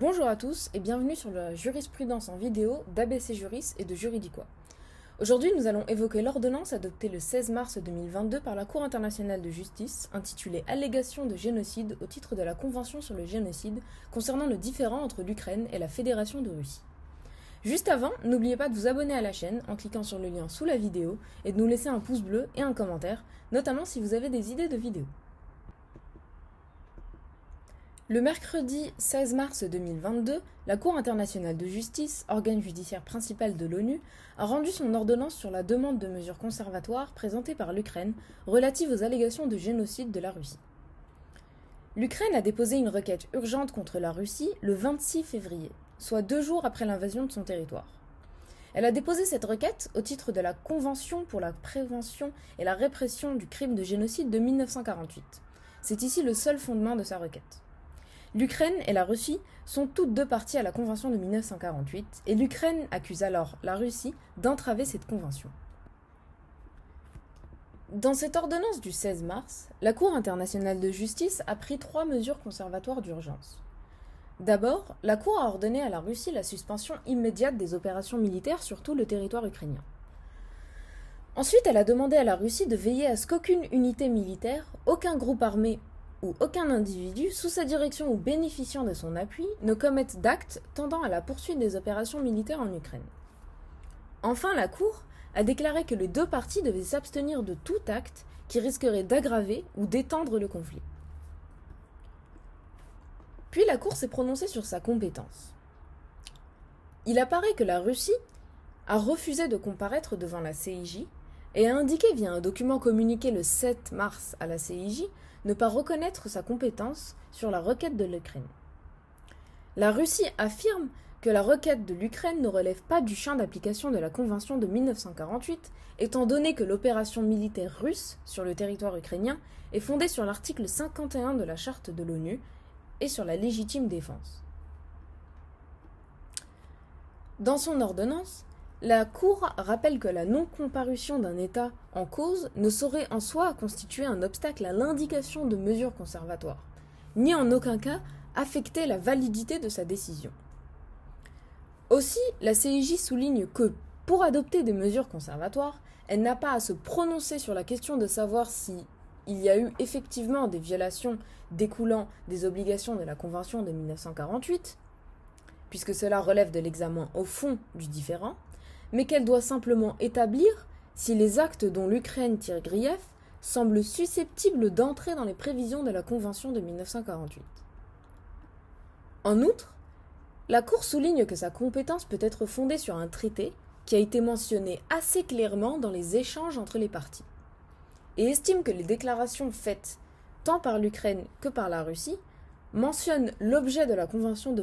Bonjour à tous et bienvenue sur la jurisprudence en vidéo d'ABC Juris et de Juridiquois. Aujourd'hui, nous allons évoquer l'ordonnance adoptée le 16 mars 2022 par la Cour internationale de justice, intitulée Allégation de génocide au titre de la Convention sur le génocide concernant le différend entre l'Ukraine et la Fédération de Russie. Juste avant, n'oubliez pas de vous abonner à la chaîne en cliquant sur le lien sous la vidéo et de nous laisser un pouce bleu et un commentaire, notamment si vous avez des idées de vidéos. Le mercredi 16 mars 2022, la Cour internationale de justice, organe judiciaire principal de l'ONU, a rendu son ordonnance sur la demande de mesures conservatoires présentée par l'Ukraine relative aux allégations de génocide de la Russie. L'Ukraine a déposé une requête urgente contre la Russie le 26 février, soit 2 jours après l'invasion de son territoire. Elle a déposé cette requête au titre de la Convention pour la prévention et la répression du crime de génocide de 1948. C'est ici le seul fondement de sa requête. L'Ukraine et la Russie sont toutes deux parties à la Convention de 1948 et l'Ukraine accuse alors la Russie d'entraver cette convention. Dans cette ordonnance du 16 mars, la Cour internationale de justice a pris 3 mesures conservatoires d'urgence. D'abord, la Cour a ordonné à la Russie la suspension immédiate des opérations militaires sur tout le territoire ukrainien. Ensuite, elle a demandé à la Russie de veiller à ce qu'aucune unité militaire, aucun groupe armé ou aucun individu, sous sa direction ou bénéficiant de son appui, ne commette d'actes tendant à la poursuite des opérations militaires en Ukraine. Enfin, la Cour a déclaré que les deux parties devaient s'abstenir de tout acte qui risquerait d'aggraver ou d'étendre le conflit. Puis la Cour s'est prononcée sur sa compétence. Il apparaît que la Russie a refusé de comparaître devant la CIJ et a indiqué via un document communiqué le 7 mars à la CIJ ne pas reconnaître sa compétence sur la requête de l'Ukraine. La Russie affirme que la requête de l'Ukraine ne relève pas du champ d'application de la Convention de 1948, étant donné que l'opération militaire russe sur le territoire ukrainien est fondée sur l'article 51 de la Charte de l'ONU et sur la légitime défense. Dans son ordonnance, la Cour rappelle que la non-comparution d'un État en cause ne saurait en soi constituer un obstacle à l'indication de mesures conservatoires, ni en aucun cas affecter la validité de sa décision. Aussi, la CIJ souligne que, pour adopter des mesures conservatoires, elle n'a pas à se prononcer sur la question de savoir si il y a eu effectivement des violations découlant des obligations de la Convention de 1948, puisque cela relève de l'examen au fond du différend, mais qu'elle doit simplement établir si les actes dont l'Ukraine tire grief semblent susceptibles d'entrer dans les prévisions de la Convention de 1948. En outre, la Cour souligne que sa compétence peut être fondée sur un traité qui a été mentionné assez clairement dans les échanges entre les parties, et estime que les déclarations faites tant par l'Ukraine que par la Russie mentionnent l'objet de la Convention de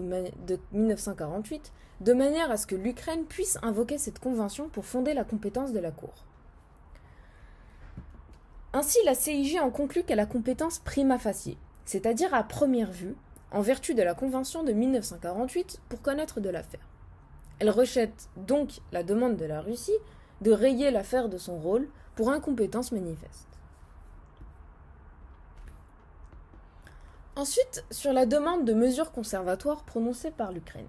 1948 de manière à ce que l'Ukraine puisse invoquer cette convention pour fonder la compétence de la Cour. Ainsi, la CIJ en conclut qu'elle a compétence prima facie, c'est-à-dire à première vue, en vertu de la Convention de 1948 pour connaître de l'affaire. Elle rejette donc la demande de la Russie de rayer l'affaire de son rôle pour incompétence manifeste. Ensuite, sur la demande de mesures conservatoires prononcée par l'Ukraine.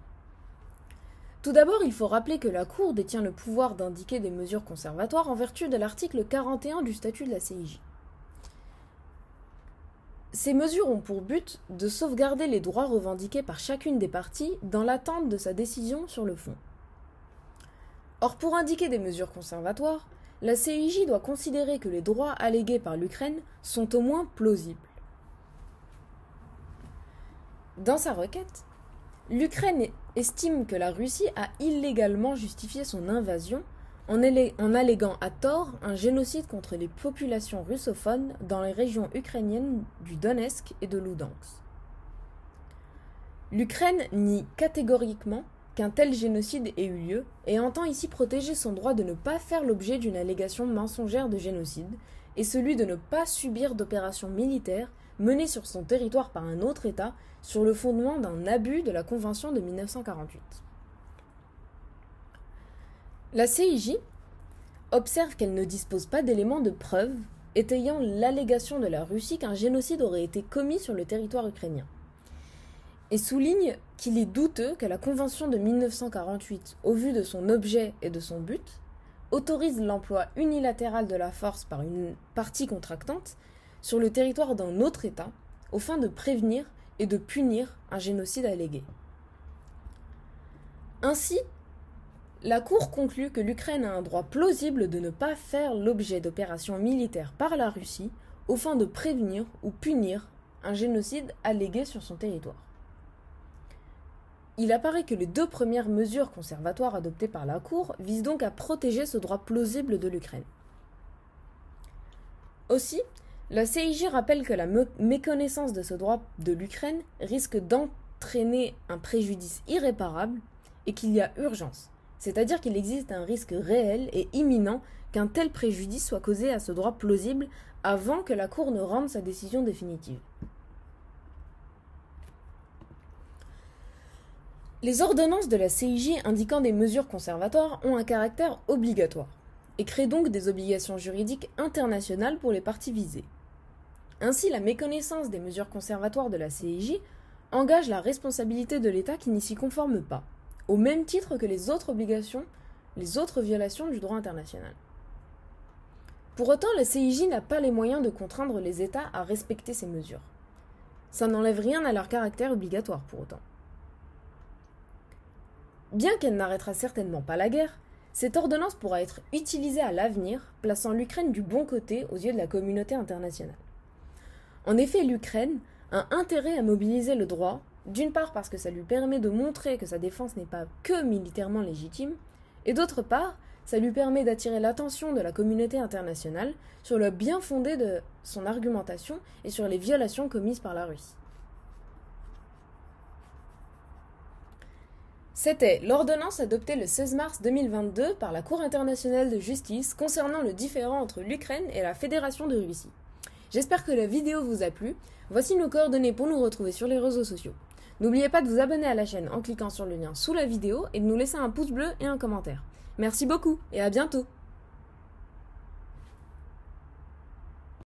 Tout d'abord, il faut rappeler que la Cour détient le pouvoir d'indiquer des mesures conservatoires en vertu de l'article 41 du statut de la CIJ. Ces mesures ont pour but de sauvegarder les droits revendiqués par chacune des parties dans l'attente de sa décision sur le fond. Or, pour indiquer des mesures conservatoires, la CIJ doit considérer que les droits allégués par l'Ukraine sont au moins plausibles. Dans sa requête, l'Ukraine estime que la Russie a illégalement justifié son invasion en alléguant à tort un génocide contre les populations russophones dans les régions ukrainiennes du Donetsk et de Luhansk. L'Ukraine nie catégoriquement qu'un tel génocide ait eu lieu et entend ici protéger son droit de ne pas faire l'objet d'une allégation mensongère de génocide et celui de ne pas subir d'opérations militaires menées sur son territoire par un autre État sur le fondement d'un abus de la Convention de 1948. La CIJ observe qu'elle ne dispose pas d'éléments de preuve étayant l'allégation de la Russie qu'un génocide aurait été commis sur le territoire ukrainien. et souligne qu'il est douteux que la Convention de 1948, au vu de son objet et de son but, autorise l'emploi unilatéral de la force par une partie contractante sur le territoire d'un autre État, aux fins de prévenir et de punir un génocide allégué. Ainsi, la Cour conclut que l'Ukraine a un droit plausible de ne pas faire l'objet d'opérations militaires par la Russie aux fins de prévenir ou punir un génocide allégué sur son territoire. Il apparaît que les 2 premières mesures conservatoires adoptées par la Cour visent donc à protéger ce droit plausible de l'Ukraine. Aussi, la CIJ rappelle que la méconnaissance de ce droit de l'Ukraine risque d'entraîner un préjudice irréparable et qu'il y a urgence, c'est-à-dire qu'il existe un risque réel et imminent qu'un tel préjudice soit causé à ce droit plausible avant que la Cour ne rende sa décision définitive. Les ordonnances de la CIJ indiquant des mesures conservatoires ont un caractère obligatoire et créent donc des obligations juridiques internationales pour les parties visées. Ainsi, la méconnaissance des mesures conservatoires de la CIJ engage la responsabilité de l'État qui n'y s'y conforme pas, au même titre que les autres obligations, les autres violations du droit international. Pour autant, la CIJ n'a pas les moyens de contraindre les États à respecter ces mesures. Ça n'enlève rien à leur caractère obligatoire pour autant. Bien qu'elle n'arrêtera certainement pas la guerre, cette ordonnance pourra être utilisée à l'avenir, plaçant l'Ukraine du bon côté aux yeux de la communauté internationale. En effet, l'Ukraine a intérêt à mobiliser le droit, d'une part parce que ça lui permet de montrer que sa défense n'est pas que militairement légitime, et d'autre part, ça lui permet d'attirer l'attention de la communauté internationale sur le bien fondé de son argumentation et sur les violations commises par la Russie. C'était l'ordonnance adoptée le 16 mars 2022 par la Cour internationale de justice concernant le différend entre l'Ukraine et la Fédération de Russie. J'espère que la vidéo vous a plu. Voici nos coordonnées pour nous retrouver sur les réseaux sociaux. N'oubliez pas de vous abonner à la chaîne en cliquant sur le lien sous la vidéo et de nous laisser un pouce bleu et un commentaire. Merci beaucoup et à bientôt!